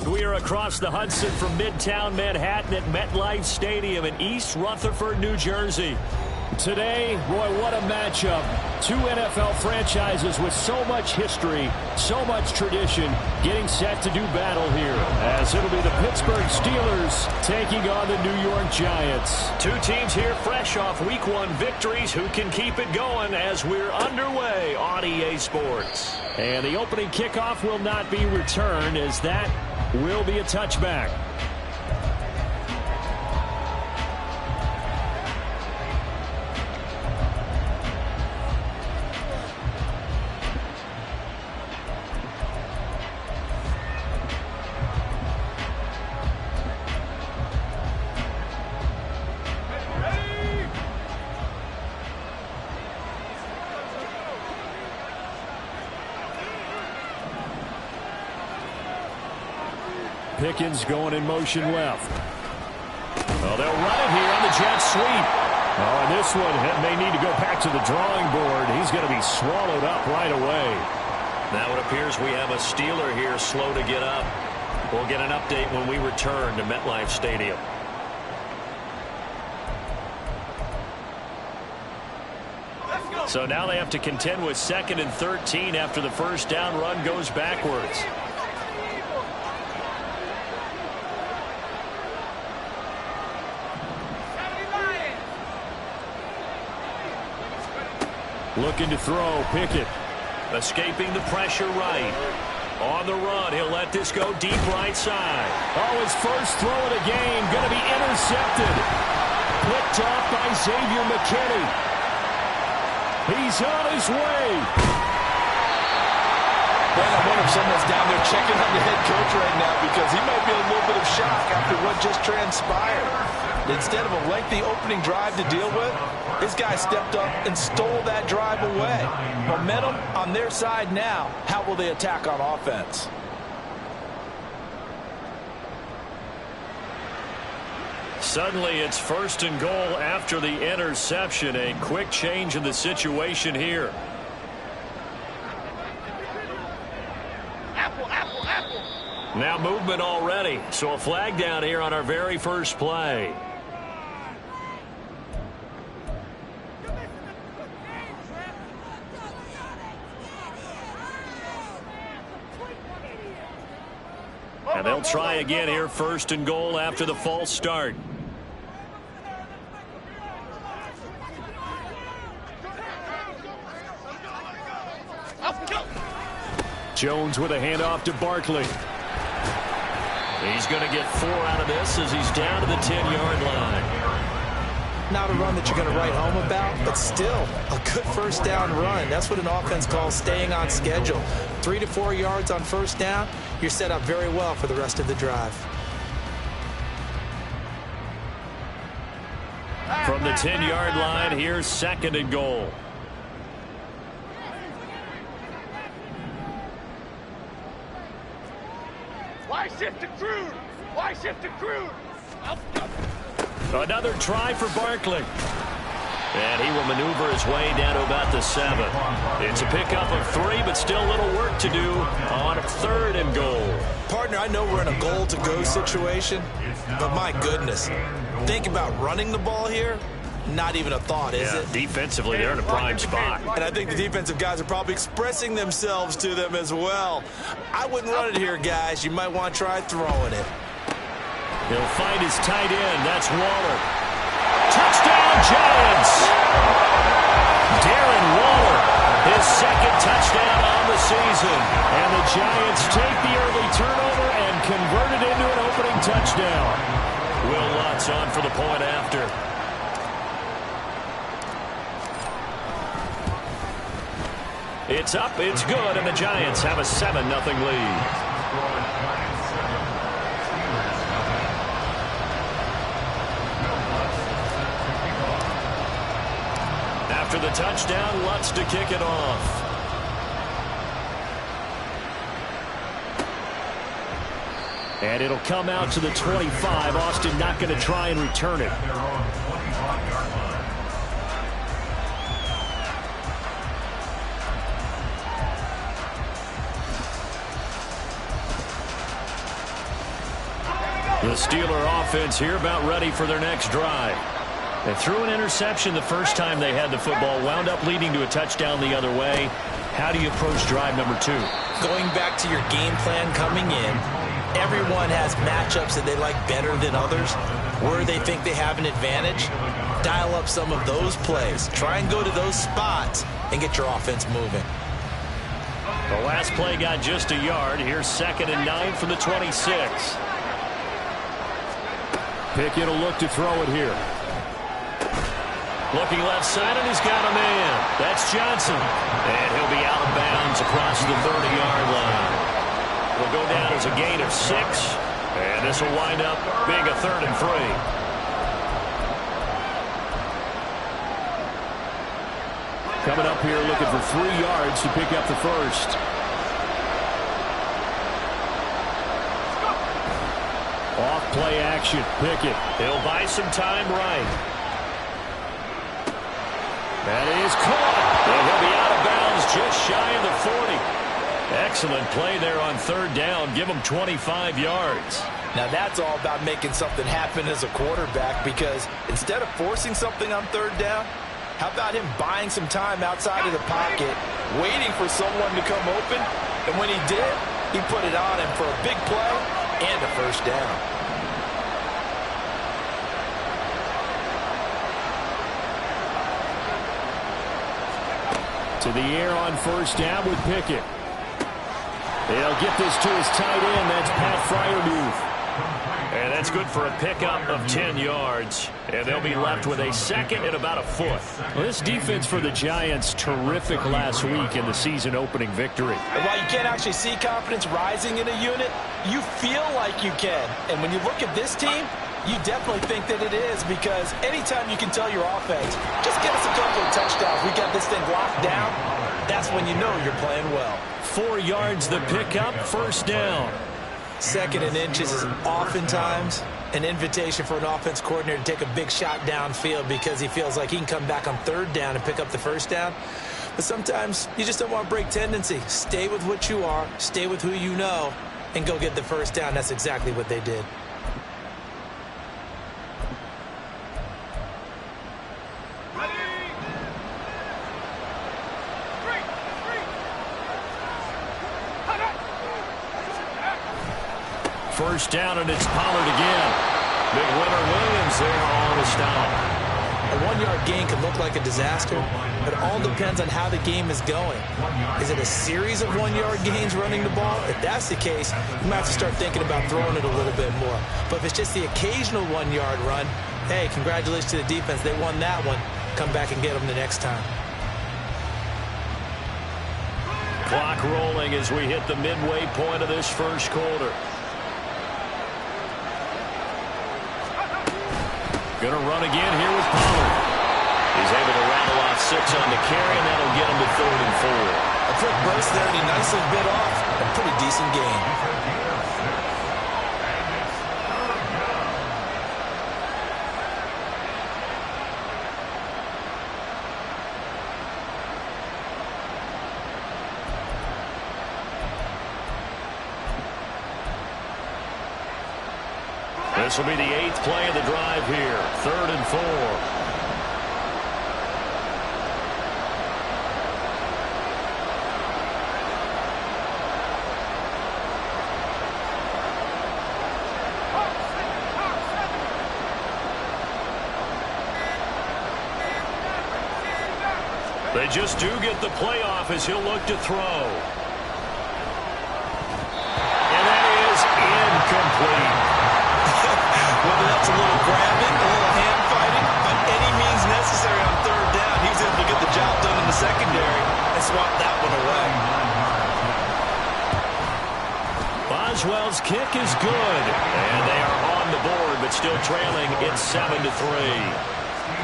We are across the Hudson from Midtown Manhattan at MetLife Stadium in East Rutherford, New Jersey. Today, boy, what a matchup. Two NFL franchises with so much history, so much tradition, getting set to do battle here, as it'll be the Pittsburgh Steelers taking on the New York Giants. Two teams here fresh off Week 1 victories. Who can keep it going as we're underway on EA Sports? And the opening kickoff will not be returned, as that will be a touchback. Pickens going in motion left. Oh, they'll run it here on the jet sweep. Oh, and this one may need to go back to the drawing board. He's going to be swallowed up right away. Now it appears we have a Steeler here slow to get up. We'll get an update when we return to MetLife Stadium. So now they have to contend with 2nd and 13 after the first down run goes backwards. Looking to throw, Pickett. Escaping the pressure right. On the run, he'll let this go deep right side. Oh, his first throw of the game, going to be intercepted. Picked off by Xavier McKinney. He's on his way. Man, I wonder if someone's down there checking on the head coach right now, because he might be a little bit of shock after what just transpired. Instead of a lengthy opening drive to deal with, this guy stepped up and stole that drive away. Momentum on their side now. How will they attack on offense? Suddenly it's 1st and goal after the interception. A quick change in the situation here. Now movement already, so a flag down here on our very first play. And they'll try again here, 1st and goal after the false start. Jones with a handoff to Barkley. He's going to get 4 out of this as he's down to the 10-yard line. Not a run that you're going to write home about, but still a good first down run. That's what an offense calls staying on schedule. 3 to 4 yards on first down, you're set up very well for the rest of the drive. From the 10-yard line, here's 2nd and goal. Why shift to Crude? Why shift to Crude? Another try for Barkley. And he will maneuver his way down to about the 7. It's a pickup of 3, but still a little work to do on 3rd and goal. Partner, I know we're in a goal-to-go situation, but my goodness, think about running the ball here. Not even a thought, is it? Defensively, they're in a prime spot. And I think the defensive guys are probably expressing themselves to them as well. I wouldn't run it here, guys. You might want to try throwing it. He'll find his tight end. That's Waller. Touchdown, Giants! Darren Waller, his 2nd touchdown on the season. And the Giants take the early turnover and convert it into an opening touchdown. Will Lutz on for the point after. It's up, it's good, and the Giants have a 7-0 lead. After the touchdown, Lutz to kick it off. And it'll come out to the 25. Austin not going to try and return it. The Steeler offense here about ready for their next drive. They threw an interception the first time they had the football, wound up leading to a touchdown the other way. How do you approach drive number 2? Going back to your game plan coming in, everyone has matchups that they like better than others. Where they think they have an advantage, dial up some of those plays. Try and go to those spots and get your offense moving. The last play got just a yard. Here's 2nd and 9 from the 26. Pickett will look to throw it here. Looking left side, and he's got a man. That's Johnson. And he'll be out of bounds across the 30-yard line. It'll go down as a gain of 6. And this will wind up being a 3rd and 3. Coming up here looking for 3 yards to pick up the first. Off play action. Pickett. He'll buy some time right. That is caught. And he'll be out of bounds just shy of the 40. Excellent play there on 3rd down. Give him 25 yards. Now that's all about making something happen as a quarterback, because instead of forcing something on 3rd down, how about him buying some time outside of the pocket, waiting for someone to come open, and when he did, he put it on him for a big play and a 1st down. To the air on 1st down with Pickett. They'll get this to his tight end. That's Pat Freiermuth. And that's good for a pickup of 10 yards. And they'll be left with a 2nd and about a 4th. Well, this defense for the Giants, terrific last week in the season-opening victory. And while you can't actually see confidence rising in a unit, you feel like you can. And when you look at this team, you definitely think that it is, because anytime you can tell your offense, just get us a couple of touchdowns, we got this thing locked down, that's when you know you're playing well. 4 yards the pickup, 1st down. 2nd and inches is oftentimes an invitation for an offense coordinator to take a big shot downfield because he feels like he can come back on 3rd down and pick up the 1st down. But sometimes you just don't want to break tendency. Stay with what you are, stay with who you know, and go get the 1st down. That's exactly what they did. First down, and it's Pollard again. Big winner Williams there on the stop. A 1-yard gain can look like a disaster, but it all depends on how the game is going. Is it a series of 1-yard gains running the ball? If that's the case, you might have to start thinking about throwing it a little bit more. But if it's just the occasional 1-yard run, hey, congratulations to the defense. They won that one. Come back and get them the next time. Clock rolling as we hit the midway point of this 1st quarter. Going to run again here with Pollard. He's able to rattle off 6 on the carry, and that'll get him to 3rd and 4. A quick burst there, and he nicely bit off a pretty decent gain. This will be the 8th play of the drive here. 3rd and 4. They just do get the playoff as he'll look to throw. And that is incomplete. Whether that's a little grabbing, a little hand fighting, by any means necessary on 3rd down, he was able to get the job done in the secondary and swat that one away. Boswell's kick is good, and they are on the board, but still trailing. It's 7-3.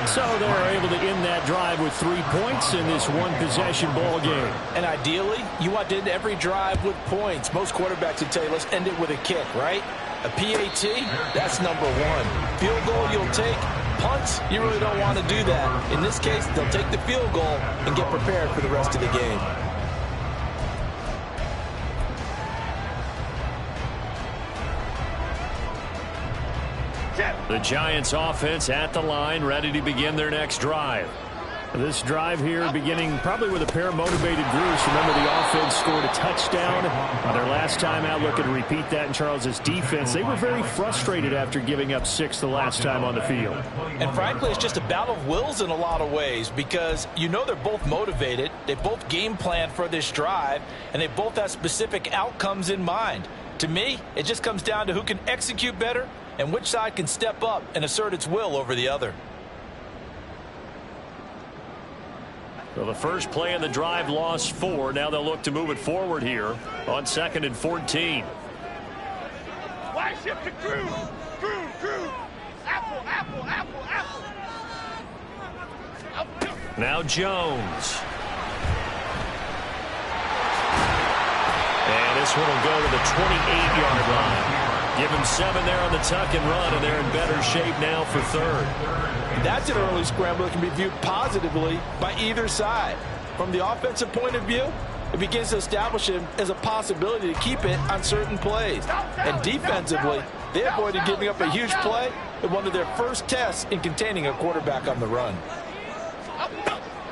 So they're able to end that drive with 3 points in this one-possession ball game. And ideally, you want to end every drive with points. Most quarterbacks would tell you, let's end it with a kick, right? A PAT, that's number 1. Field goal you'll take. Punts, you really don't want to do that. In this case, they'll take the field goal and get prepared for the rest of the game. shift. The Giants offense at the line, ready to begin their next drive. This drive here beginning probably with a pair of motivated groups. Remember, the offense scored a touchdown on their last time out. Looking to repeat that in Charles's defense. They were very frustrated after giving up 6 the last time on the field. And frankly, it's just a battle of wills in a lot of ways because you know they're both motivated. They both game plan for this drive, and they both have specific outcomes in mind. To me, it just comes down to who can execute better and which side can step up and assert its will over the other. Well, the first play of the drive lost 4. Now they'll look to move it forward here on 2nd and 14. Why shift to cruise? Cruise. Apple. Now Jones. And this one will go to the 28-yard line. Give him 7 there on the tuck and run, and they're in better shape now for 3rd. That's an early scramble that can be viewed positively by either side. From the offensive point of view, it begins to establish him as a possibility to keep it on certain plays. And defensively, they avoided giving up a huge play in one of their first tests in containing a quarterback on the run.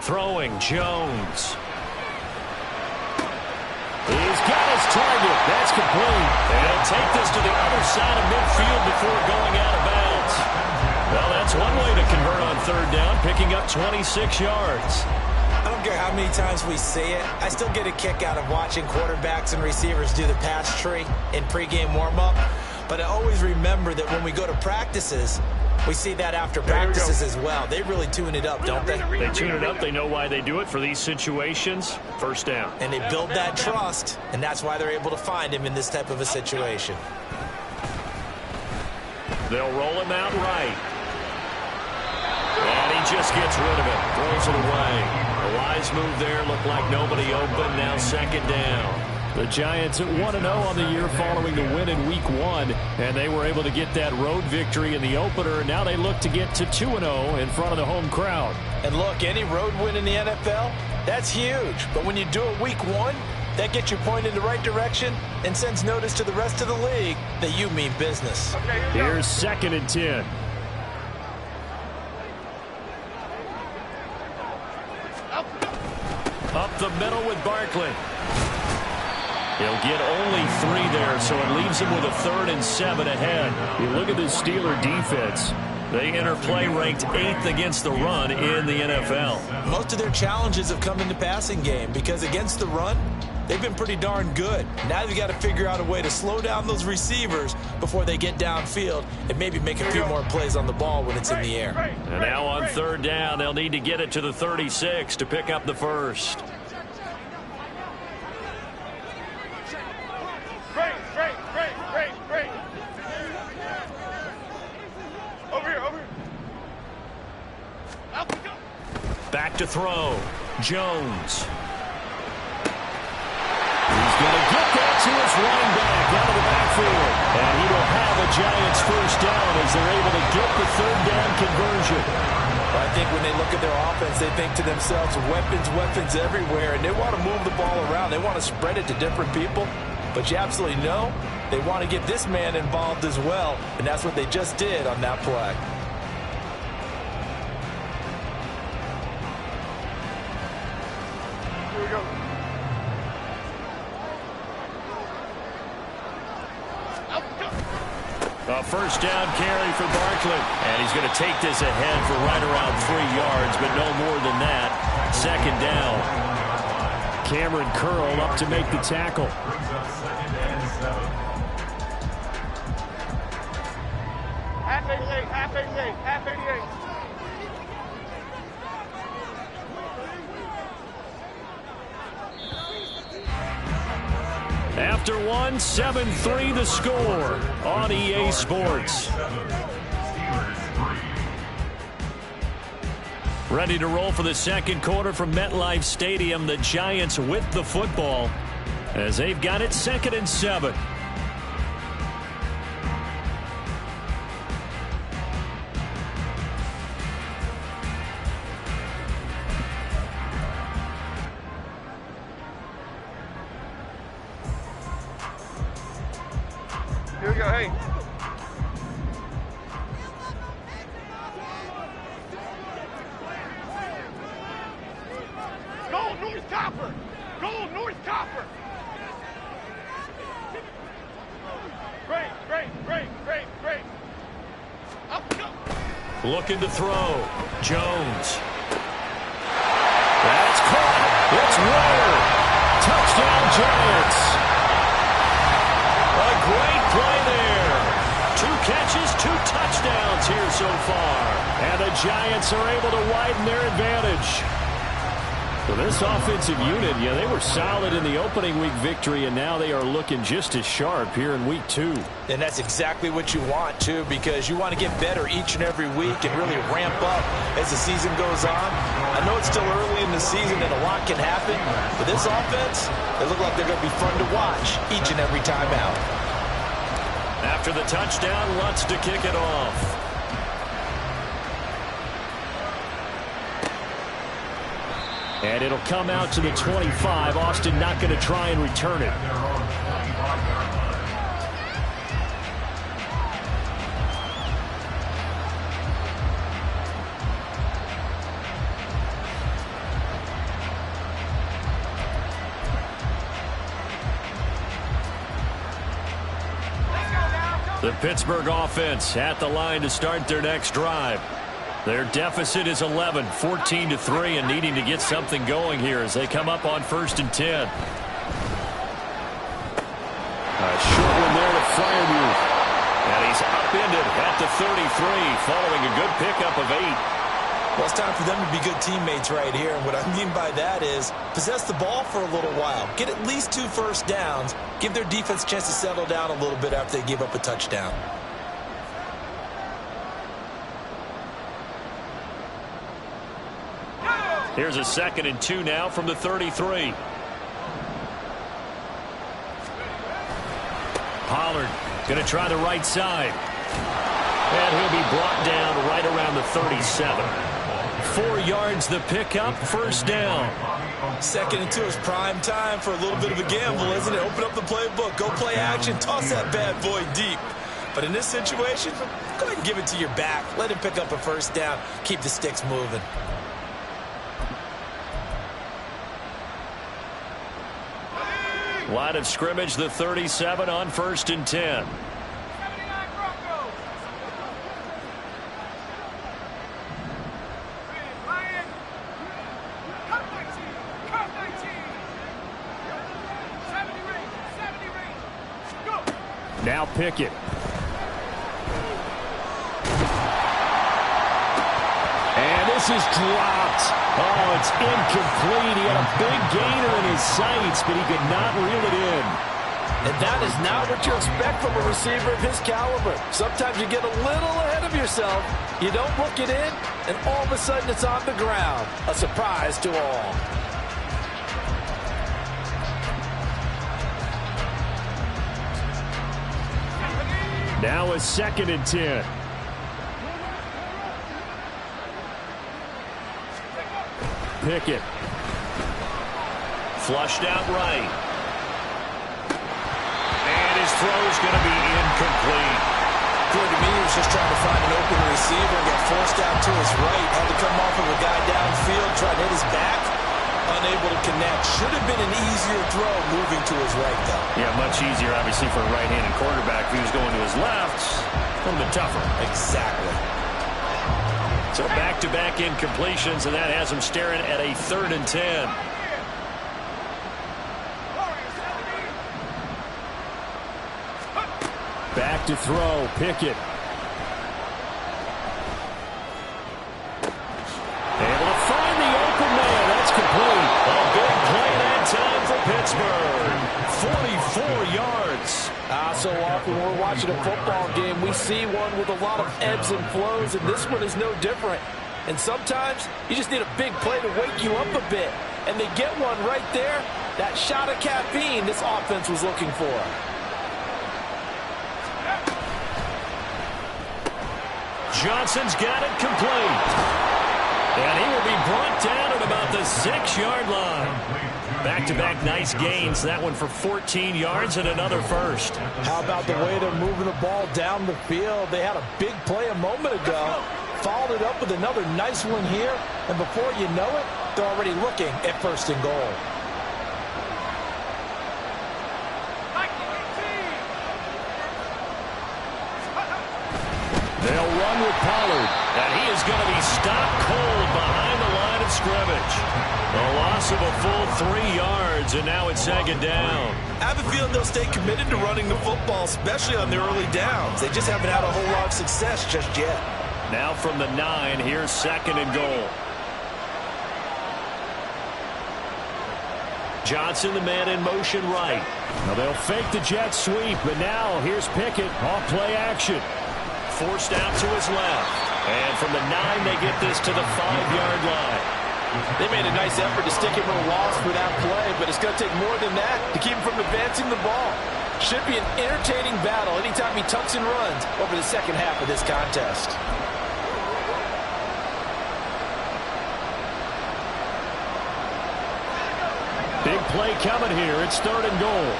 Throwing Jones. He's got his target. That's complete. And he'll take this to the other side of midfield before going out of bounds. Well, that's one way to convert on 3rd down, picking up 26 yards. I don't care how many times we see it. I still get a kick out of watching quarterbacks and receivers do the pass tree in pregame warm-up. But I always remember that when we go to practices, we see that after practices as well. They really tune it up, don't they? They tune it up. They know why they do it for these situations. 1st down. And they build that trust, and that's why they're able to find him in this type of a situation. They'll roll him out right. And he just gets rid of it. Throws it away. A wise move there. Looked like nobody open. Now 2nd down. The Giants at 1-0 on the year following the win in Week 1. And they were able to get that road victory in the opener. Now they look to get to 2-0 in front of the home crowd. And look, any road win in the NFL, that's huge. But when you do it Week 1, that gets you pointed in the right direction and sends notice to the rest of the league that you mean business. Here's 2nd and 10. Up the middle with Barkley. He'll get only 3 there, so it leaves him with a 3rd and 7 ahead. You look at the Steeler defense. They enter play ranked 8th against the run in the NFL. Most of their challenges have come in the passing game because against the run, they've been pretty darn good. Now they've got to figure out a way to slow down those receivers before they get downfield and maybe make a few more plays on the ball when it's in the air. And now on 3rd down, they'll need to get it to the 36 to pick up the 1st. Great. Over here. Back to throw. Jones. He's going to get that to his running back out of the backfield. And he will have a Giants 1st down as they're able to get the 3rd down conversion. I think when they look at their offense, they think to themselves, weapons everywhere, and they want to move the ball around. They want to spread it to different people. But you absolutely know they want to get this man involved as well, and that's what they just did on that play. Here we go. A 1st down carry for Barkley. And he's going to take this ahead for right around 3 yards, but no more than that. 2nd down. Cameron Curl up to make the tackle. Half 88. After 1, 7-3 the score on EA Sports. Ready to roll for the 2nd quarter from MetLife Stadium. The Giants with the football as they've got it 2nd and 7. Here we go, hey. Looking to throw. Jones. That's caught. It's Warner. Touchdown, Giants. A great play there. 2 catches, 2 touchdowns here so far. And the Giants are able to widen their advantage. So this offensive unit, they were solid in the opening week victory, and now they are looking just as sharp here in week 2. And that's exactly what you want, too, because you want to get better each and every week and really ramp up as the season goes on. I know it's still early in the season and a lot can happen, but this offense, they look like they're going to be fun to watch each and every time out. After the touchdown, Lutz to kick it off. And it'll come out to the 25. Austin not going to try and return it. The Pittsburgh offense at the line to start their next drive. Their deficit is 11, 14-3, and needing to get something going here as they come up on 1st and 10. A short one there to Freiermuth. And he's upended at the 33, following a good pickup of 8. Well, it's time for them to be good teammates right here. And what I mean by that is possess the ball for a little while. Get at least 2 first downs. Give their defense a chance to settle down a little bit after they give up a touchdown. Here's a 2nd and 2 now from the 33. Pollard going to try the right side. And he'll be brought down right around the 37. 4 yards the pickup, 1st down. 2nd and 2 is prime time for a little bit of a gamble, isn't it? Open up the playbook, go play action, toss that bad boy deep. But in this situation, go ahead and give it to your back. Let him pick up a 1st down. Keep the sticks moving. Line of scrimmage, the 37 on 1st and 10. Now Pickett. And this is dropped. Oh, it's incomplete. He had a big gainer in his sights, but he could not reel it in. And that is not what you expect from a receiver of his caliber. Sometimes you get a little ahead of yourself. You don't look it in, and all of a sudden it's on the ground. A surprise to all. Now a 2nd and 10. Pickett. Flushed out right. And his throw's going to be incomplete. Clear to me, he was just trying to find an open receiver and got forced out to his right. Had to come off of a guy downfield, try to hit his back. Unable to connect. Should have been an easier throw moving to his right, though. Yeah, much easier, obviously, for a right-handed quarterback. If he was going to his left, a little bit tougher. Exactly. So back-to-back incompletions, and that has him staring at a 3rd and 10. Back to throw, Pickett. Able to find the open man. That's complete. A big play that time for Pittsburgh. 44 yards. So often when we're watching a football game, we see one with a lot of ebbs and flows, and this one is no different. And sometimes you just need a big play to wake you up a bit. And they get one right there. That shot of caffeine this offense was looking for. Johnson's got it complete. And he will be brought down at about the 6-yard line. Back-to-back nice gains. That one for 14 yards and another 1st. How about the way they're moving the ball down the field? They had a big play a moment ago. Followed it up with another nice one here. And before you know it, they're already looking at 1st and goal. They'll run with Pollard. And going to be stopped cold behind the line of scrimmage. A loss of a full 3 yards, and now it's second down. I have a feeling they'll stay committed to running the football, especially on the early downs. They just haven't had a whole lot of success just yet. Now from the 9, here's second and goal. Johnson, the man in motion right. Now they'll fake the jet sweep, but now here's Pickett off play action. Forced out to his left. And from the 9, they get this to the 5-yard line. They made a nice effort to stick him in a loss for that play, but it's going to take more than that to keep him from advancing the ball. Should be an entertaining battle anytime he tucks and runs over the second half of this contest. Big play coming here. It's third and goal.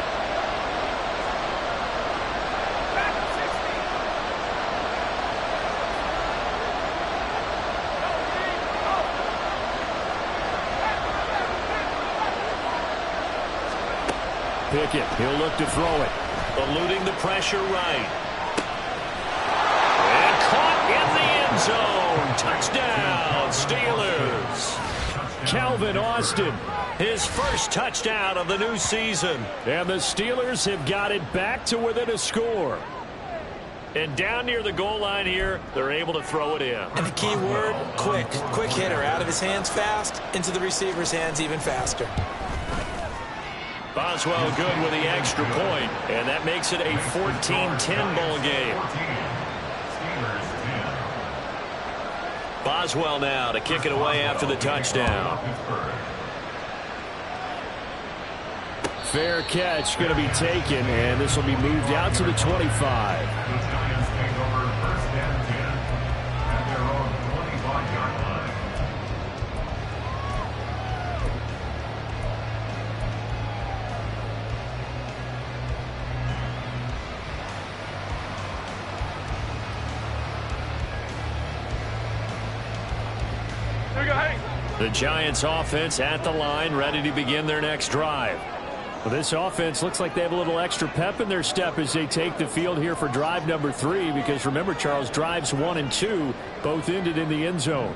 Pickett, he'll look to throw it. Eluding the pressure right. And caught in the end zone. Touchdown, Steelers. Calvin Austin. His first touchdown of the new season. And the Steelers have got it back to within a score. And down near the goal line here, they're able to throw it in. And the key word, quick. Quick hitter. Out of his hands fast, into the receiver's hands even faster. Boswell good with the extra point, and that makes it a 14-10 ball game. Boswell now to kick it away after the touchdown. Fair catch going to be taken, and this will be moved out to the 25. The Giants offense at the line, ready to begin their next drive. Well, this offense looks like they have a little extra pep in their step as they take the field here for drive number 3, because remember, Charles, drives 1 and 2 both ended in the end zone.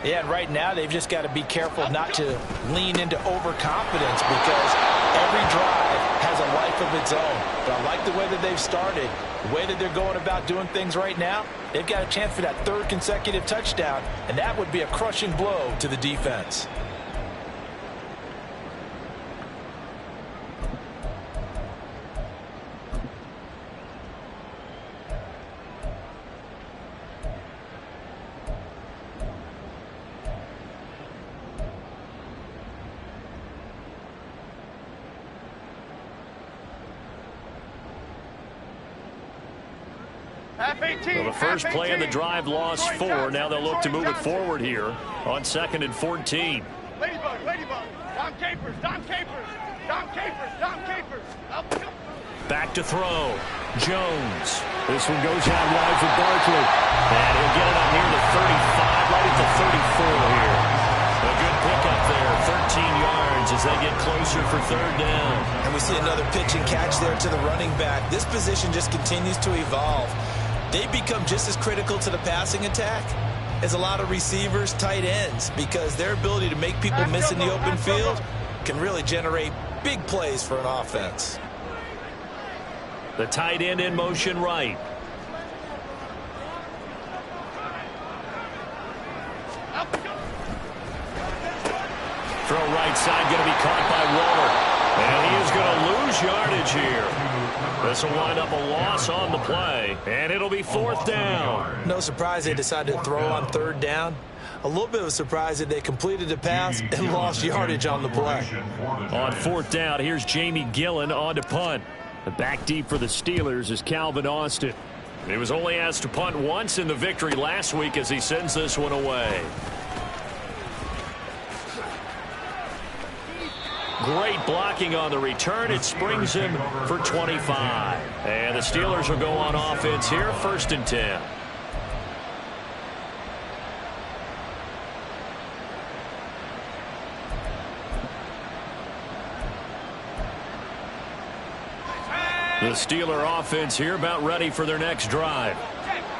Yeah, and right now they've just got to be careful not to lean into overconfidence, because every drive has a life of its own. But I like the way that they've started, the way that they're going about doing things right now. They've got a chance for that 3rd consecutive touchdown, and that would be a crushing blow to the defense. Well, the first play of the drive lost 4. Now they'll look to move it forward here on 2nd and 14. Ladybug, Ladybug. Dom Capers, Dom Capers. Dom Capers, Dom Capers. Back to throw. Jones. This one goes out wide for Barkley. And he'll get it up near the 35, right at the 34 here. A good pickup there, 13 yards as they get closer for 3rd down. And we see another pitch and catch there to the running back. This position just continues to evolve. They become just as critical to the passing attack as a lot of receivers, tight ends, because their ability to make people miss in the open field can really generate big plays for an offense. The tight end in motion right. Throw right side, going to be caught by Waller. And he is going to lose yardage here. This will wind up a loss on the play, and it'll be 4th down. No surprise they decided to throw on 3rd down. A little bit of a surprise that they completed the pass and lost yardage on the play. On 4th down, here's Jamie Gillen on to punt. The back deep for the Steelers is Calvin Austin. He was only asked to punt once in the victory last week as he sends this one away. Great blocking on the return. It springs him for 25. And the Steelers will go on offense here, 1st and 10. The Steeler offense here about ready for their next drive.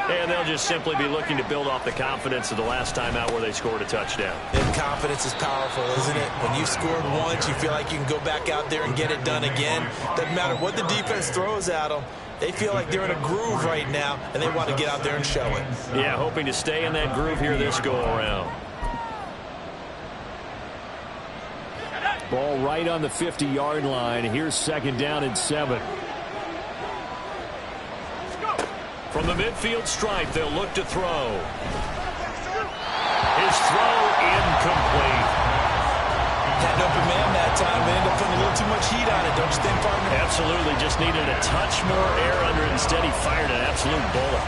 And they'll just simply be looking to build off the confidence of the last time out where they scored a touchdown. And confidence is powerful, isn't it? When you scored once, you feel like you can go back out there and get it done again. Doesn't matter what the defense throws at them. They feel like they're in a groove right now, and they want to get out there and show it. Yeah, hoping to stay in that groove here this go-around. Ball right on the 50-yard line. Here's 2nd down and 7. From the midfield stripe, they'll look to throw. His throw incomplete. Had an open man that time. They ended up putting a little too much heat on it, don't you think, partner? Absolutely. Just needed a touch more air under it. Instead, he fired an absolute bullet.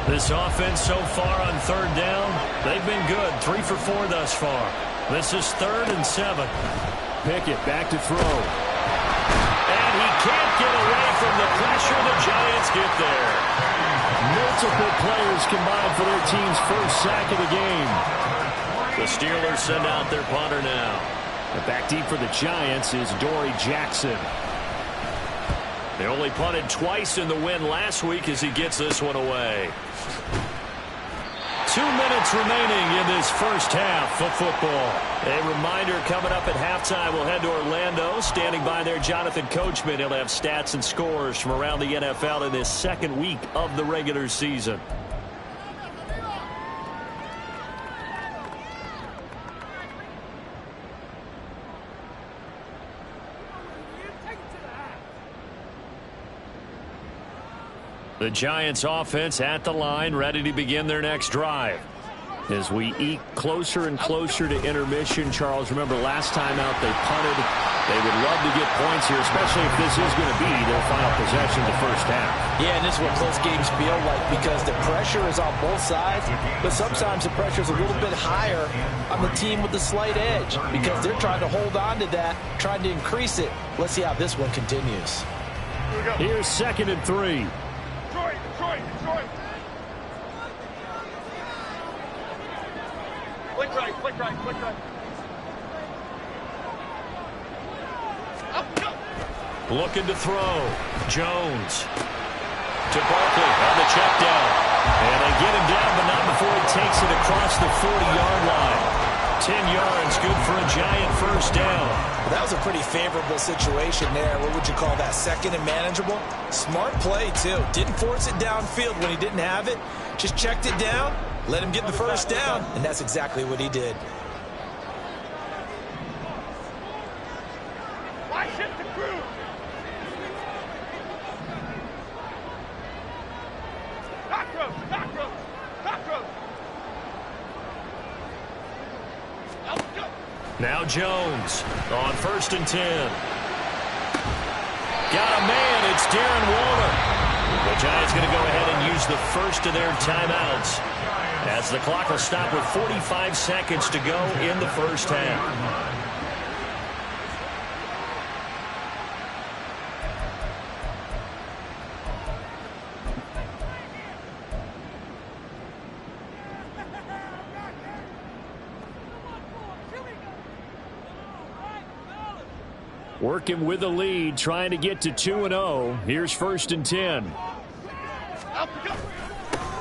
This offense so far on 3rd down, they've been good. 3 for 4 thus far. This is 3rd and 7. Pickett back to throw. And he can't get away from the pressure. The Giants get there. Multiple players combined for their team's first sack of the game. The Steelers send out their punter now. And back deep for the Giants is Dory Jackson. They only punted twice in the win last week as he gets this one away. 2 minutes remaining in this first half of football. A reminder coming up at halftime, we'll head to Orlando. Standing by there, Jonathan Coachman. He'll have stats and scores from around the NFL in this 2nd week of the regular season. The Giants offense at the line, ready to begin their next drive. As we eke closer and closer to intermission, Charles, remember last time out they punted. They would love to get points here, especially if this is going to be their final possession of the first half. Yeah, and this is what close games feel like because the pressure is on both sides, but sometimes the pressure is a little bit higher on the team with the slight edge because they're trying to hold on to that, trying to increase it. Let's see how this one continues. Here's 2nd and 3. Detroit. Flick right. Up, go. Looking to throw. Jones to Barkley on the check down. And they get him down, but not before he takes it across the 40-yard line. 10 yards, good for a Giant first down. Well, that was a pretty favorable situation there. What would you call that? 2nd and manageable? Smart play, too. Didn't force it downfield when he didn't have it. Just checked it down, let him get the first down, and that's exactly what he did. Why shift the crew? Cockroach. Now Jones on 1st and 10. Got a man. It's Darren Waller. The Giants going to go ahead and use the first of their timeouts as the clock will stop with 45 seconds to go in the first half. Working with the lead, trying to get to 2-0. Here's 1st and 10.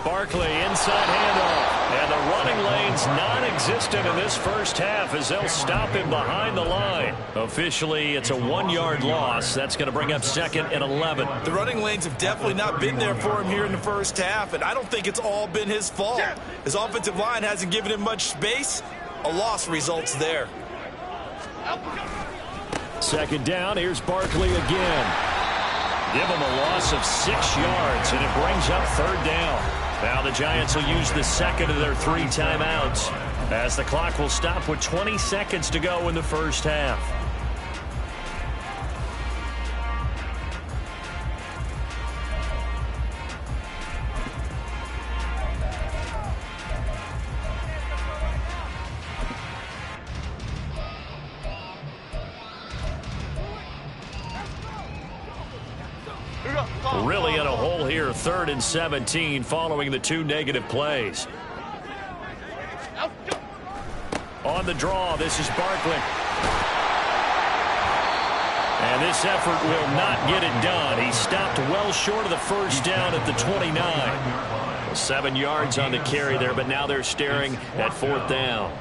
Barkley inside handoff. And the running lane's non-existent in this first half as they'll stop him behind the line. Officially, it's a 1-yard loss. That's going to bring up 2nd and 11. The running lanes have definitely not been there for him here in the first half, and I don't think it's all been his fault. His offensive line hasn't given him much space. A loss results there. 2nd down, here's Barkley again. Give him a loss of 6 yards, and it brings up 3rd down. Now the Giants will use the 2nd of their 3 timeouts as the clock will stop with 20 seconds to go in the first half. Really in a hole here, 3rd and 17 following the 2 negative plays. On the draw, this is Barkley. And this effort will not get it done. He stopped well short of the first down at the 29. 7 yards on the carry there, but now they're staring at 4th down.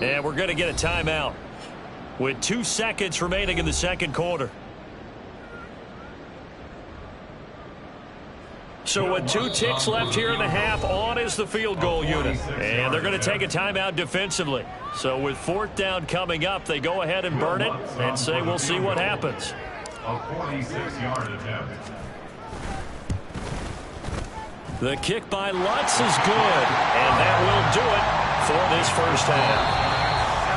And we're going to get a timeout with 2 seconds remaining in the second quarter. So with 2 ticks left here in the half, on is the field goal unit. And they're going to take a timeout defensively. So with 4th down coming up, they go ahead and burn it and say we'll see what happens. A 46-yard attempt. The kick by Lutz is good. And that will do it for this first half.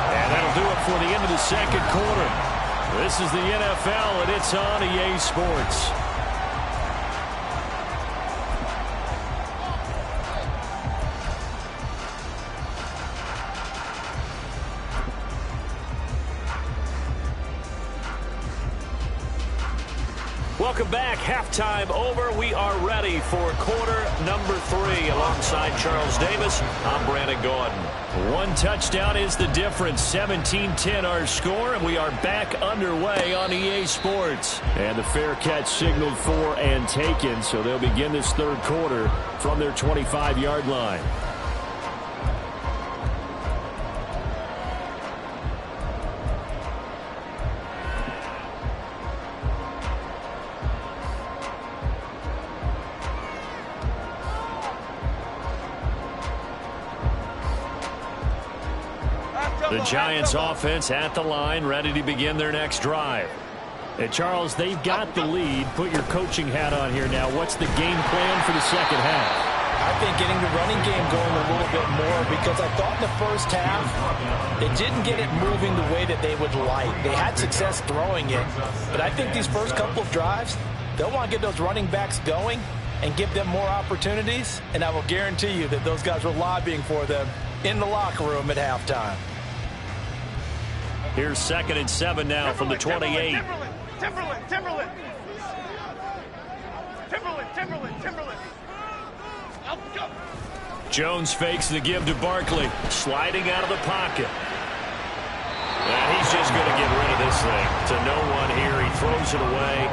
And that'll do it for the end of the second quarter. This is the NFL, and it's on EA Sports. Welcome back. Halftime over. We are ready for quarter number 3. Alongside Charles Davis, I'm Brandon Gordon. 1 touchdown is the difference. 17-10 our score, and we are back underway on EA Sports. And the fair catch signaled for and taken, so they'll begin this 3rd quarter from their 25-yard line. The Giants offense at the line, ready to begin their next drive. And Charles, they've got the lead. Put your coaching hat on here now. What's the game plan for the second half? I think getting the running game going a little bit more, because I thought in the first half they didn't get it moving the way that they would like. They had success throwing it, but I think these first couple of drives, they'll want to get those running backs going and give them more opportunities, and I will guarantee you that those guys were lobbying for them in the locker room at halftime. Here's 2nd and 7 now from the 28. Timberland. Jones fakes the give to Barkley, sliding out of the pocket. And he's just going to get rid of this thing to no one here. He throws it away,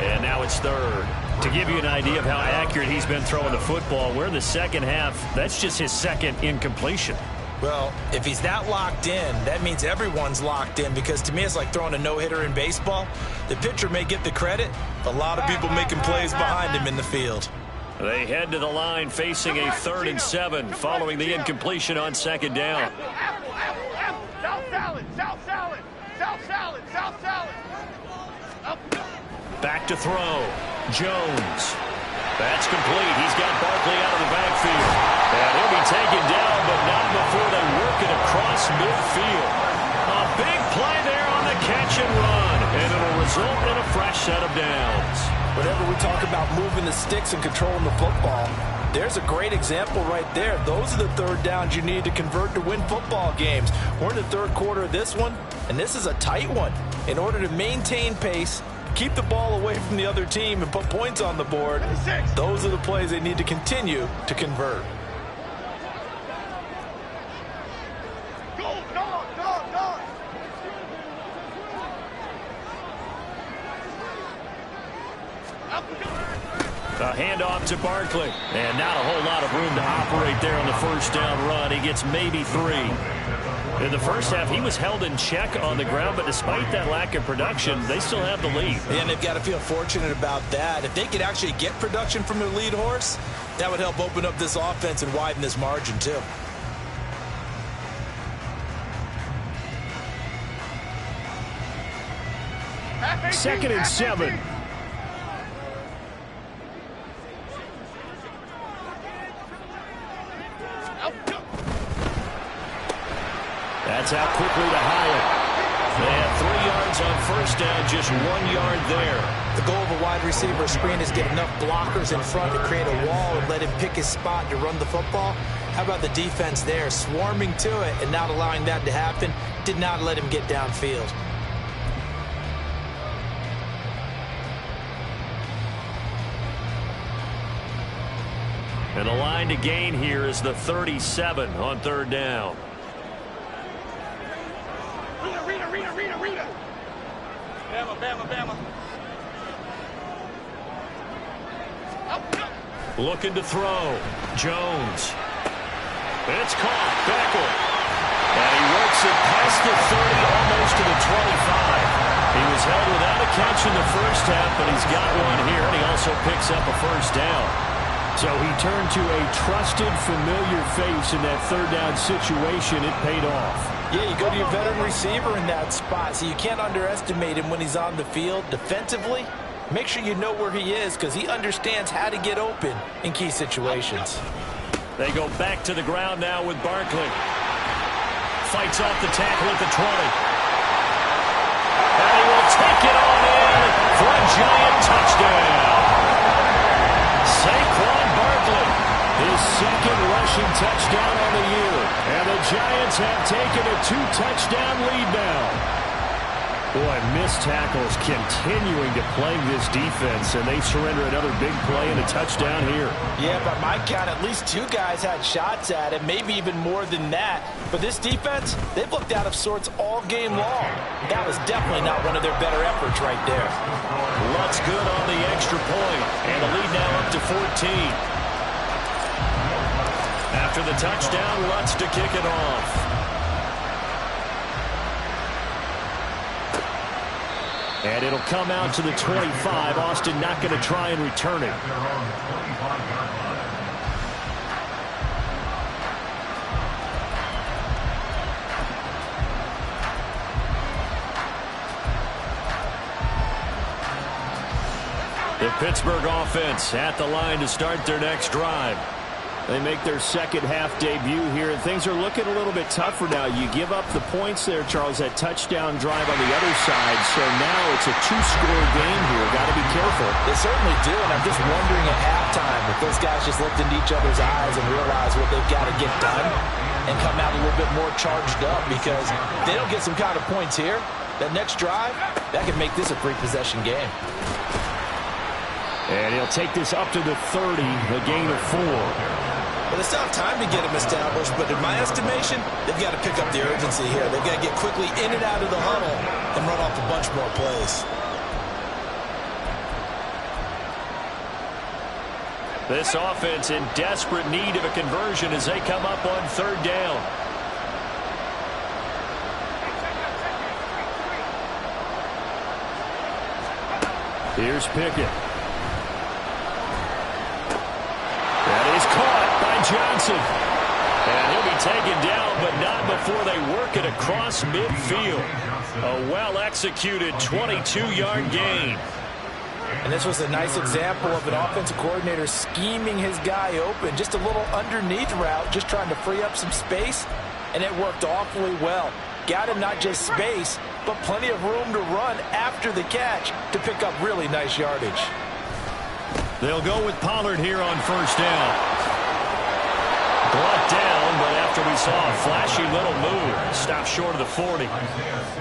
and now it's 3rd. To give you an idea of how accurate he's been throwing the football, we're in the second half. That's just his 2nd incompletion. Well, if he's that locked in, that means everyone's locked in, because to me it's like throwing a no-hitter in baseball. The pitcher may get the credit, a lot of people making plays behind him in the field. They head to the line facing a 3rd and 7 following the incompletion on 2nd down. South salad. Back to throw. Jones. That's complete. He's got Barkley out of the backfield. And he'll be taken down, but not before they work it across midfield. A big play there on the catch and run, and it'll result in a fresh set of downs. Whenever we talk about moving the sticks and controlling the football, there's a great example right there. Those are the 3rd downs you need to convert to win football games. We're in the 3rd quarter of this one, and this is a tight one. In order to maintain pace, keep the ball away from the other team, and put points on the board, those are the plays they need to continue to convert. Dog. A handoff to Barkley. And not a whole lot of room to operate there on the first down run. He gets maybe 3. In the first half, he was held in check on the ground, but despite that lack of production, they still have the lead. And they've got to feel fortunate about that. If they could actually get production from their lead horse, that would help open up this offense and widen this margin too. Second and 7. That's out quickly to Hyatt. They have 3 yards on first down, just 1 yard there. The goal of a wide receiver screen is get enough blockers in front to create a wall and let him pick his spot to run the football. How about the defense there, swarming to it and not allowing that to happen? Did not let him get downfield. And the line to gain here is the 37 on third down. Rita. Bama. Looking to throw. Jones. It's caught. Beckel. And he works it past the 30, almost to the 25. He was held without a catch in the first half, but he's got one here, and he also picks up a first down. So he turned to a trusted, familiar face in that third down situation. It paid off. Yeah, you go to your veteran receiver in that spot, so you can't underestimate him when he's on the field. Defensively, make sure you know where he is because he understands how to get open in key situations. They go back to the ground now with Barkley. Fights off the tackle at the 20. And he will take it on in for a giant touchdown. Saquon Barkley, his second rushing touchdown on the year. And the Giants have taken a 2-touchdown lead now. Boy, missed tackles continuing to plague this defense, and they surrender another big play and a touchdown here. Yeah, by my count, at least 2 guys had shots at it, maybe even more than that. But this defense, they've looked out of sorts all game long. That was definitely not one of their better efforts right there. Lutz good on the extra point, and the lead now up to 14. After the touchdown, Lutz to kick it off. And it'll come out to the 25. Austin not going to try and return it. The Pittsburgh offense at the line to start their next drive. They make their second half debut here, and things are looking a little bit tougher now. You give up the points there, Charles, that touchdown drive on the other side. So now it's a 2-score game here. Got to be careful. They certainly do, and I'm just wondering at halftime if those guys just looked into each other's eyes and realized what they've got to get done and come out a little bit more charged up, because if they don't get some kind of points here, that next drive, that could make this a 3-possession game. And he'll take this up to the 30, a gain of 4. Well, they still have time to get him established, but in my estimation, they've got to pick up the urgency here. They've got to get quickly in and out of the huddle and run off a bunch more plays. This offense in desperate need of a conversion as they come up on third down. Here's Pickett. That is caught by Johnson. And he'll be taken down, but not before they work it across midfield. A well-executed 22-yard gain. And this was a nice example of an offensive coordinator scheming his guy open. Just a little underneath route, just trying to free up some space, and it worked awfully well. Got him not just space, but plenty of room to run after the catch to pick up really nice yardage. They'll go with Pollard here on first down. Brought down, but after we saw a flashy little move, stopped short of the 40.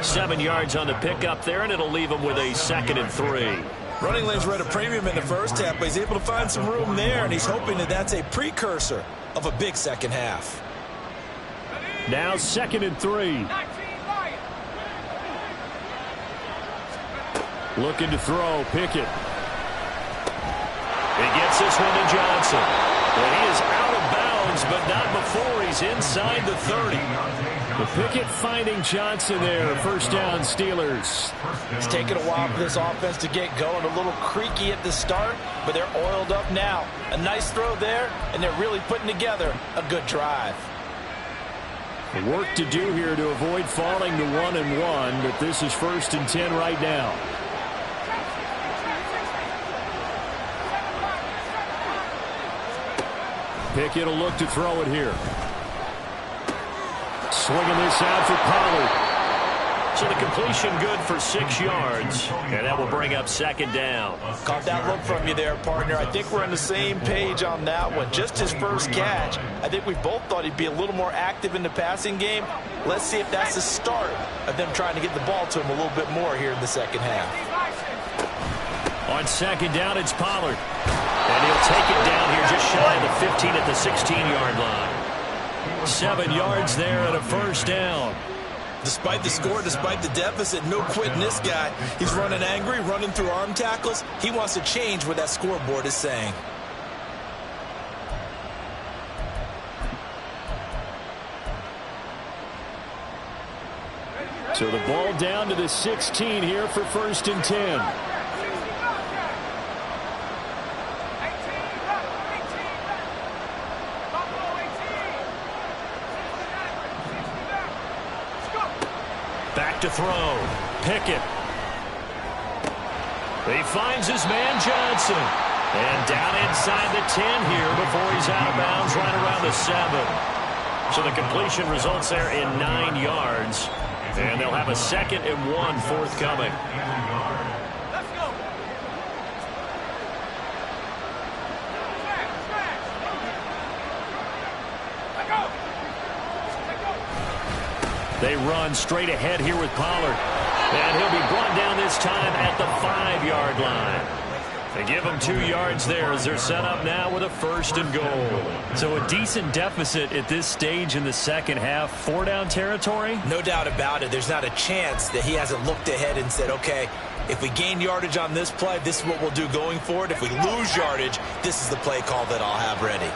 7 yards on the pickup there, and it'll leave him with a 2nd and 3. Running lanes were at a premium in the first half, but he's able to find some room there, and he's hoping that that's a precursor of a big second half. Now 2nd and 3. Looking to throw, Pickett. He gets this one to Johnson. But he is out of bounds, but not before he's inside the 30. The Pickett finding Johnson there. First down, Steelers. It's taken a while for this offense to get going. A little creaky at the start, but they're oiled up now. A nice throw there, and they're really putting together a good drive. Work to do here to avoid falling to 1-1, but this is 1st and 10 right now. Pickett will look to throw it here. Swinging this out for Pollard. So the completion good for 6 yards, and that will bring up 2nd down. Caught that look from you there, partner. I think we're on the same page on that one. Just his first catch. I think we both thought he'd be a little more active in the passing game. Let's see if that's the start of them trying to get the ball to him a little bit more here in the second half. On 2nd down, it's Pollard. And he'll take it down here just shy of the 15 at the 16-yard line. 7 yards there and a first down. Despite the score, despite the deficit, no quitting this guy. He's running angry, running through arm tackles. He wants to change what that scoreboard is saying. So the ball down to the 16 here for 1st and 10. Back to throw. Pickett. He finds his man Johnson. And down inside the 10 here before he's out of bounds right around the 7. So the completion results there in 9 yards. And they'll have a 2nd and 1 forthcoming. Let's go. They run straight ahead here with Pollard. And he'll be brought down this time at the 5-yard line. They give him 2 yards there as they're set up now with a 1st and goal. So a decent deficit at this stage in the second half. 4-down territory? No doubt about it. There's not a chance that he hasn't looked ahead and said, okay, if we gain yardage on this play, this is what we'll do going forward. If we lose yardage, this is the play call that I'll have ready.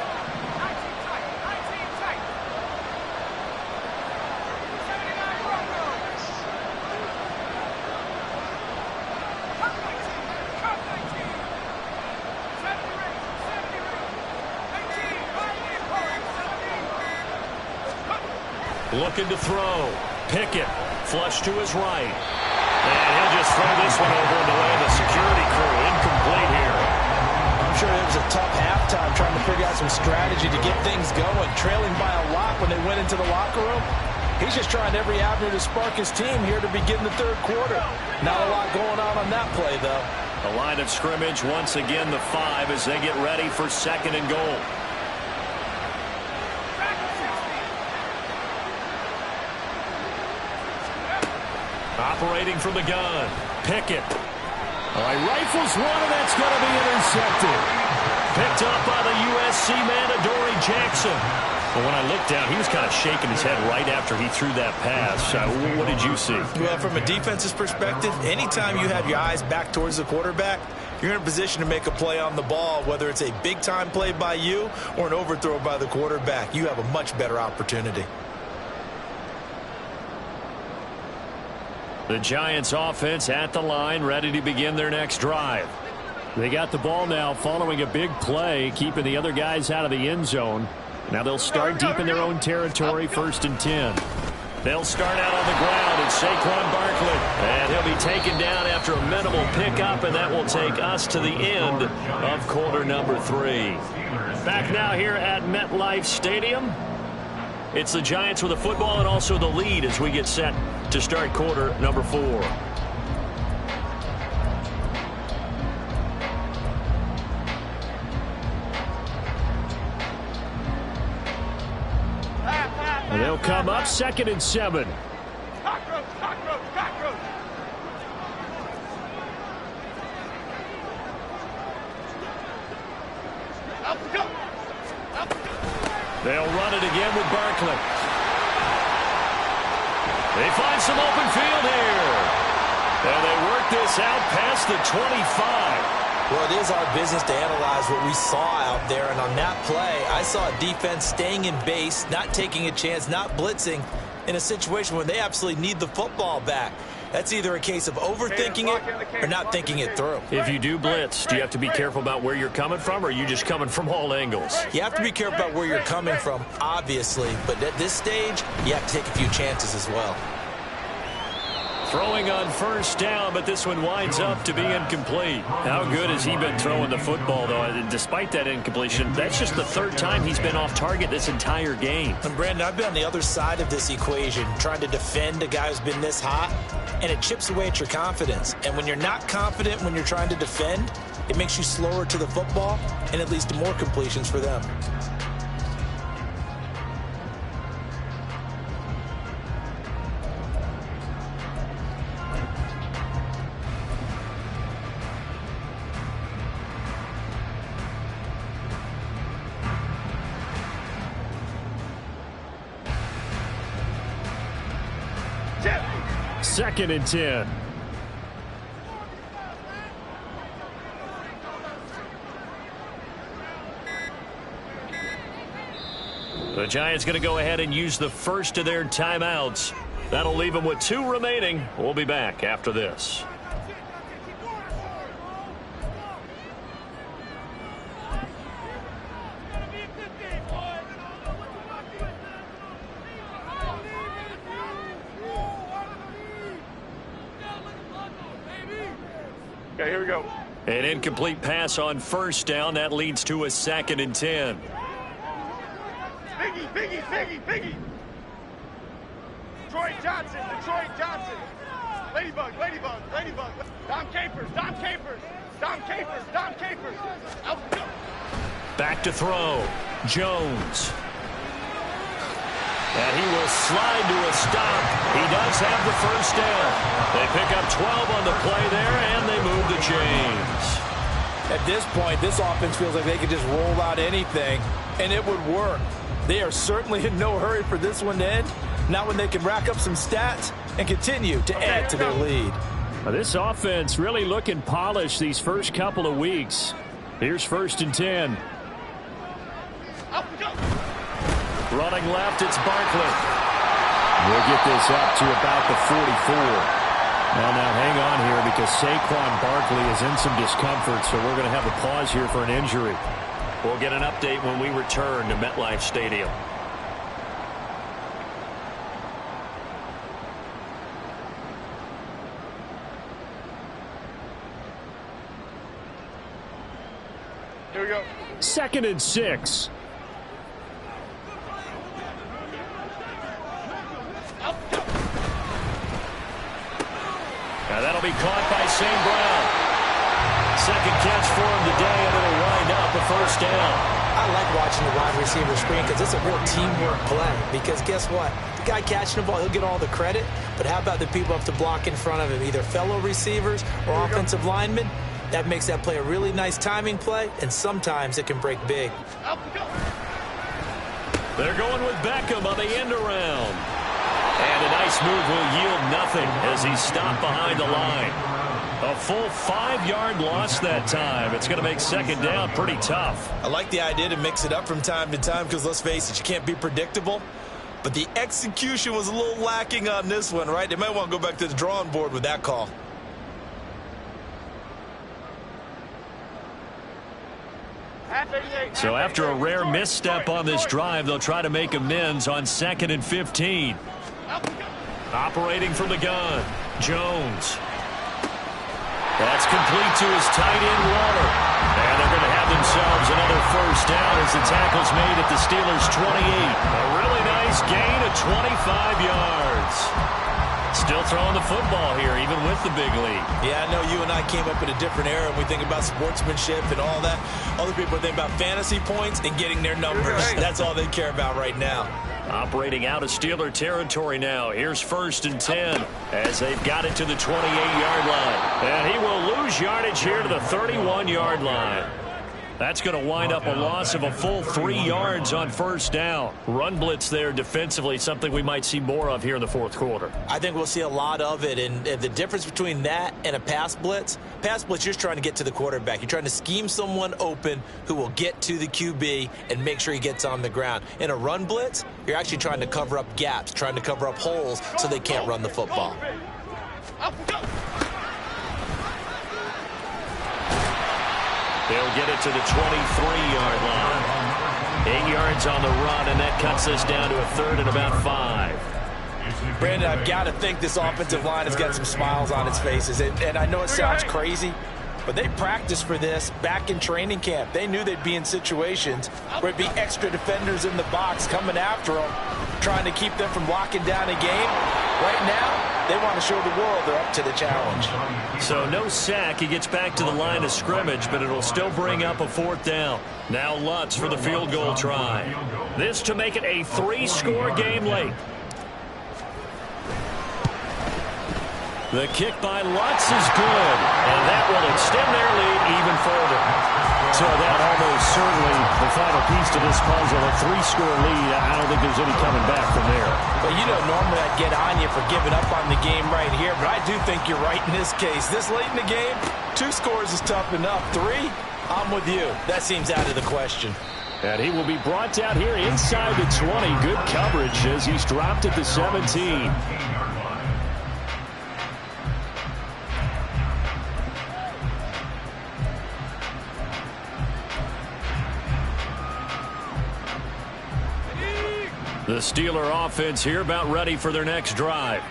Looking to throw. Pickett. Flush to his right. And he'll just throw this one over in the way of the security crew. Incomplete here. I'm sure it was a tough halftime trying to figure out some strategy to get things going. Trailing by a lot when they went into the locker room. He's just trying every avenue to spark his team here to begin the 3rd quarter. Not a lot going on that play, though. The line of scrimmage once again the 5 as they get ready for 2nd and goal. Operating from the gun. Pickett. All right, rifles one, and that's going to be intercepted. Picked up by the USC man, Adoree Jackson. But when I looked down, he was kind of shaking his head right after he threw that pass. What did you see? Well, from a defense's perspective, anytime you have your eyes back towards the quarterback, you're in a position to make a play on the ball, whether it's a big-time play by you or an overthrow by the quarterback. You have a much better opportunity. The Giants offense at the line, ready to begin their next drive. They got the ball now following a big play, keeping the other guys out of the end zone. Now they'll start deep in their own territory, 1st and 10. They'll start out on the ground. It's Saquon Barkley. And he'll be taken down after a minimal pickup, and that will take us to the end of quarter number 3. Back now here at MetLife Stadium. It's the Giants with the football and also the lead as we get set to start quarter number 4. And they'll come up 2nd and 7. Cockroach, cockroach, cockroach. Up, go. They'll run it again with Barkley. They find some open field here. And they work this out past the 25. Well, it is our business to analyze what we saw out there. And on that play, I saw a defense staying in base, not taking a chance, not blitzing in a situation where they absolutely need the football back. That's either a case of overthinking it or not thinking it through. If you do blitz, do you have to be careful about where you're coming from, or are you just coming from all angles? You have to be careful about where you're coming from, obviously. But at this stage, you have to take a few chances as well. Throwing on 1st down, but this one winds up to be incomplete. How good has he been throwing the football, though? Despite that incompletion, that's just the 3rd time he's been off target this entire game. And, Brandon, I've been on the other side of this equation, trying to defend a guy who's been this hot, and it chips away at your confidence. And when you're not confident when you're trying to defend, it makes you slower to the football, and it leads to more completions for them. Chip. 2nd and 10. The Giants going to go ahead and use the first of their timeouts. That'll leave them with 2 remaining. We'll be back after this. Okay, here we go. An incomplete pass on first down. That leads to a 2nd and 10. Biggie. Detroit Johnson. Ladybug. Dom Capers. Out. Back to throw. Jones. And he will slide to a stop. He does have the first down. They pick up 12 on the play there, and they move the chains. At this point, this offense feels like they could just roll out anything, and it would work. They are certainly in no hurry for this one to end. Not when they can rack up some stats and continue to add to their lead. This offense really looking polished these first couple of weeks. Here's 1st and 10. Running left, it's Barkley. We'll get this up to about the 44. Now hang on here because Saquon Barkley is in some discomfort, so we're going to have a pause here for an injury. We'll get an update when we return to MetLife Stadium. Here we go. 2nd and 6. Now that'll be caught by St. Brown. 2nd catch for him today, and it'll wind up a first down. I like watching the wide receiver screen because it's a real teamwork play. Because guess what? The guy catching the ball, he'll get all the credit. But how about the people up to block in front of him, either fellow receivers or offensive linemen? That makes that play a really nice timing play, and sometimes it can break big. They're going with Beckham on the end around. And a nice move will yield nothing as he's stopped behind the line. A full 5-yard loss that time. It's going to make 2nd down pretty tough. I like the idea to mix it up from time to time because, let's face it, you can't be predictable. But the execution was a little lacking on this one, right? They might want to go back to the drawing board with that call. So after a rare misstep on this drive, they'll try to make amends on 2nd and 15. Operating from the gun, Jones. That's complete to his tight end, Waller. And they're going to have themselves another first down as the tackle's made at the Steelers' 28. A really nice gain of 25 yards. Still throwing the football here, even with the big lead. Yeah, I know you and I came up in a different era, and we think about sportsmanship and all that. Other people think about fantasy points and getting their numbers. That's all they care about right now. Operating out of Steeler territory now. Here's 1st and 10 as they've got it to the 28-yard line. And he will lose yardage here to the 31-yard line. That's going to wind up a loss of a full 3 yards on first down. Run blitz there defensively, something we might see more of here in the 4th quarter. I think we'll see a lot of it, and the difference between that and a pass blitz, you're just trying to get to the quarterback. You're trying to scheme someone open who will get to the QB and make sure he gets on the ground. In a run blitz, you're actually trying to cover up gaps, trying to cover up holes so they can't run the football. They'll get it to the 23-yard line. 8 yards on the run, and that cuts us down to a 3rd and about 5. Brandon, I've got to think this offensive line has got some smiles on its faces. And I know it sounds crazy, but they practiced for this back in training camp. They knew they'd be in situations where it'd be extra defenders in the box coming after them, trying to keep them from locking down a game. Right now, they want to show the world they're up to the challenge. So no sack. He gets back to the line of scrimmage, but it'll still bring up a 4th down. Now Lutz for the field goal try. This to make it a 3-score game late. The kick by Lutz is good, and that will extend their lead even further. So that almost certainly the final piece to this puzzle, a 3-score lead. I don't think there's any coming back from there. Well, you know, normally I'd get on you for giving up on the game right here, but I do think you're right in this case. This late in the game, 2 scores is tough enough. 3, I'm with you. That seems out of the question. And he will be brought down here inside the 20. Good coverage as he's dropped at the 17. The Steeler offense here about ready for their next drive.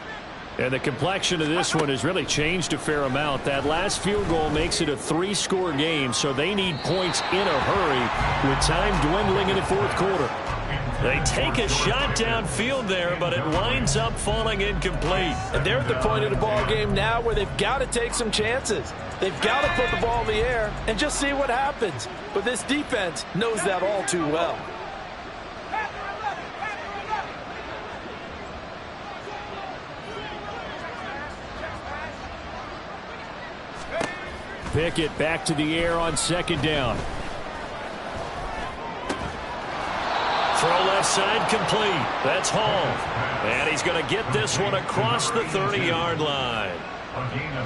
And the complexion of this one has really changed a fair amount. That last field goal makes it a 3-score game, so they need points in a hurry with time dwindling in the 4th quarter. They take a shot downfield there, but it winds up falling incomplete. And they're at the point of the ball game now where they've got to take some chances. They've got to put the ball in the air and just see what happens. But this defense knows that all too well. Pickett back to the air on 2nd down. Throw left side complete. That's Hall. And he's going to get this one across the 30-yard line.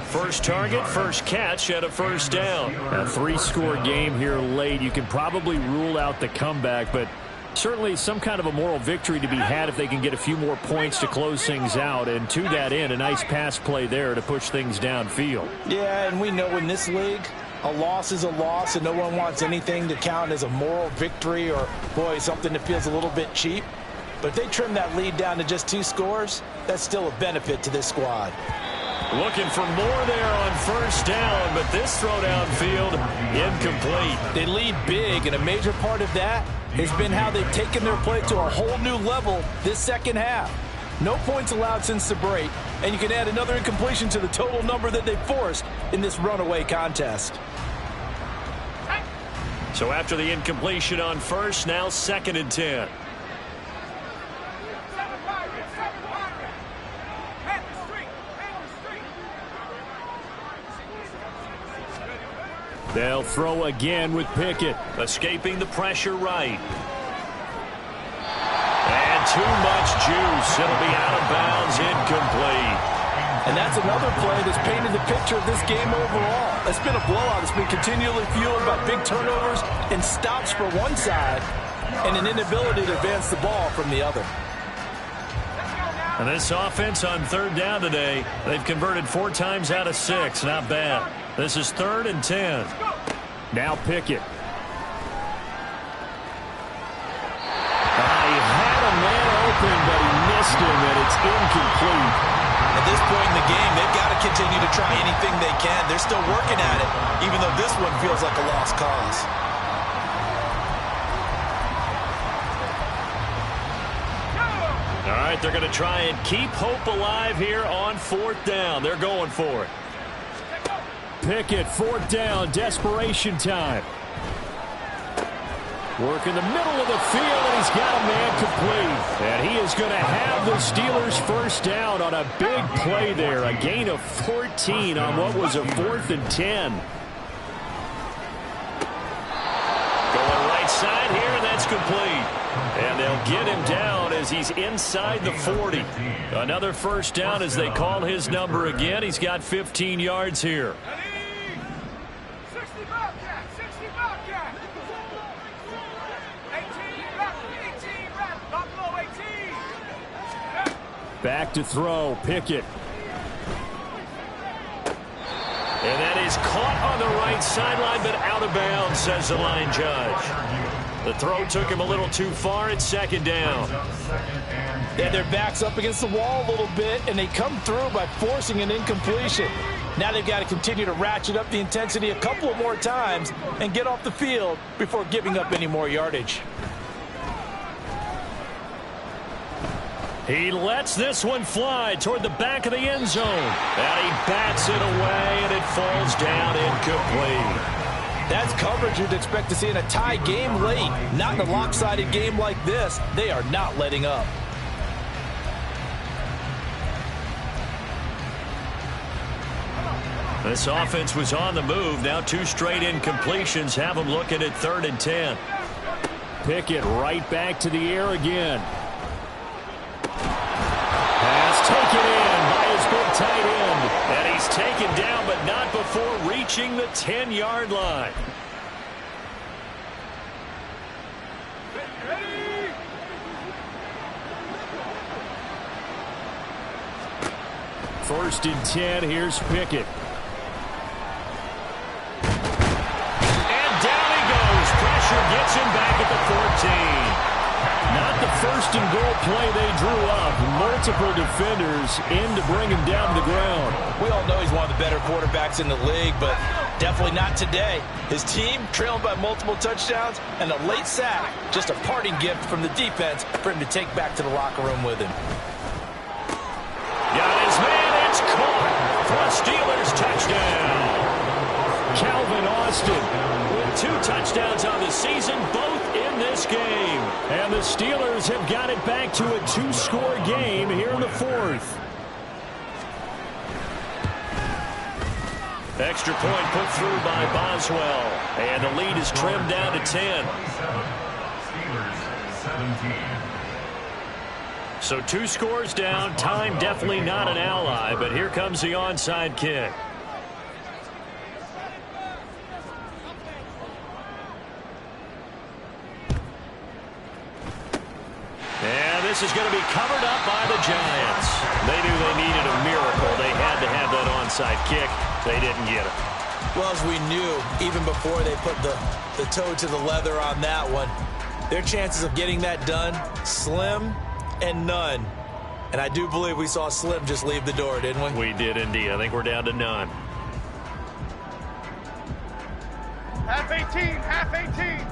First target, first catch, and a first down. A 3-score game here late. You can probably rule out the comeback, but certainly some kind of a moral victory to be had if they can get a few more points to close things out. And to that end, a nice pass play there to push things downfield. Yeah, and we know in this league, a loss is a loss, and no one wants anything to count as a moral victory or, boy, something that feels a little bit cheap. But if they trim that lead down to just 2 scores, that's still a benefit to this squad. Looking for more there on first down, but this throw downfield incomplete. They lead big, and a major part of that has been how they've taken their play to a whole new level this second half. No points allowed since the break, and you can add another incompletion to the total number that they forced in this runaway contest. So after the incompletion on first, now 2nd and 10. They'll throw again with Pickett. Escaping the pressure right. And too much juice. It'll be out of bounds, incomplete. And that's another play that's painted the picture of this game overall. It's been a blowout. It's been continually fueled by big turnovers and stops for one side and an inability to advance the ball from the other. And this offense on 3rd down today, they've converted 4 times out of 6. Not bad. This is 3rd and 10. Now Pickett. He had a man open, but he missed him, and it's incomplete. At this point in the game, they've got to continue to try anything they can. They're still working at it, even though this one feels like a lost cause. All right, they're going to try and keep hope alive here on 4th down. They're going for it. Pickett, 4th down, desperation time. Work in the middle of the field, and he's got a man complete. And he is going to have the Steelers first down on a big play there. A gain of 14 on what was a 4th and 10. Going right side here, and that's complete. And they'll get him down as he's inside the 40. Another first down as they call his number again. He's got 15 yards here. Back to throw, Pickett. And that is caught on the right sideline, but out of bounds, says the line judge. The throw took him a little too far at 2nd down. Yeah, their backs up against the wall a little bit, and they come through by forcing an incompletion. Now they've got to continue to ratchet up the intensity a couple of more times and get off the field before giving up any more yardage. He lets this one fly toward the back of the end zone. And he bats it away, and it falls down incomplete. That's coverage you'd expect to see in a tie game late. Not in a lopsided game like this. They are not letting up. This offense was on the move. Now 2 straight incompletions have them looking at 3rd and 10. Pickett right back to the air again. Pass taken in by his big tight end. And he's taken down, but not before reaching the 10-yard line. First and 10, here's Pickett. And down he goes. Pressure gets him back at the 14. Not the first and goal play they drew up. Multiple defenders in to bring him down to the ground. We all know he's one of the better quarterbacks in the league, but definitely not today. His team trailing by multiple touchdowns and a late sack. Just a parting gift from the defense for him to take back to the locker room with him. Got his man. It's caught for a Steelers touchdown. Calvin Austin with 2 touchdowns on the season, both in this game. And the Steelers have got it back to a 2-score game here in the 4th. Extra point put through by Boswell. And the lead is trimmed down to 10. Steelers 17. So 2 scores down. Time definitely not an ally, but here comes the onside kick. And this is going to be covered up by the Giants. They knew they needed a miracle. They had to have that onside kick. They didn't get it. Well, as we knew, even before they put the toe to the leather on that one, their chances of getting that done, slim and none. And I do believe we saw Slim just leave the door, didn't we? We did indeed. I think we're down to none. Half 18, half 18.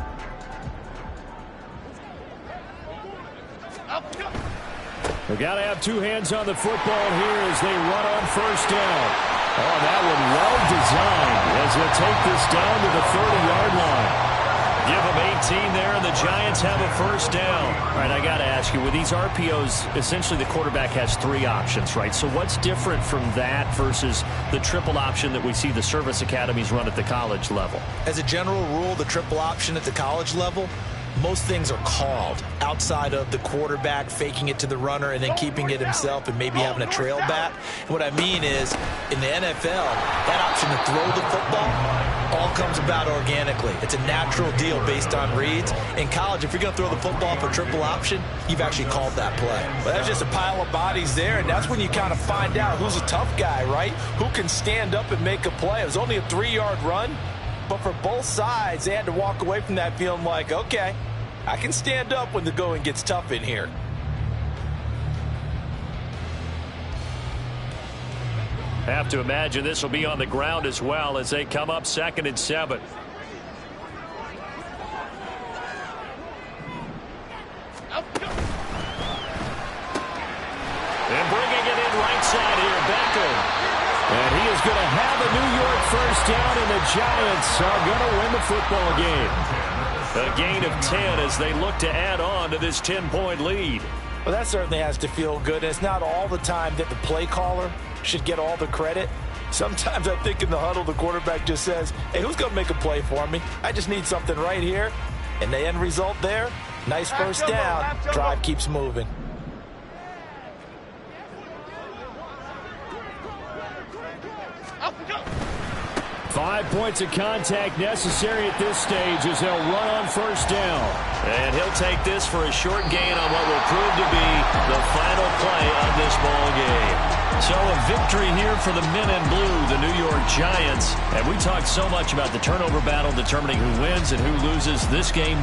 Up, go. They've got to have 2 hands on the football here as they run on first down. Oh, that one well designed as they'll take this down to the 30-yard line. Give them 18 there, and the Giants have a first down. All right, I got to ask you, with these RPOs, essentially the quarterback has 3 options, right? So what's different from that versus the triple option that we see the service academies run at the college level? As a general rule, the triple option at the college level, most things are called outside of the quarterback faking it to the runner and then keeping it himself and maybe having a trail back. And what I mean is, in the NFL, that option to throw the football all comes about organically. It's a natural deal based on reads. In college, if you're going to throw the football for triple option, you've actually called that play. Well, that's just a pile of bodies there, and that's when you kind of find out who's a tough guy, right? Who can stand up and make a play. It was only a 3-yard run, but for both sides, they had to walk away from that feeling like, okay, I can stand up when the going gets tough in here. Have to imagine this will be on the ground as well as they come up 2nd and 7. And bringing it in right side here, Beckham. And he is going to have a New York first down, and the Giants are going to win the football game. A gain of 10 as they look to add on to this 10-point lead. Well, that certainly has to feel good. It's not all the time that the play caller should get all the credit. Sometimes I think in the huddle, the quarterback just says, hey, who's going to make a play for me? I just need something right here. And the end result there, nice first down. Drive keeps moving. Up, go. 5 points of contact necessary at this stage as they'll run on first down. And he'll take this for a short gain on what will prove to be the final play of this ball game. So a victory here for the men in blue, the New York Giants. And we talked so much about the turnover battle determining who wins and who loses this game.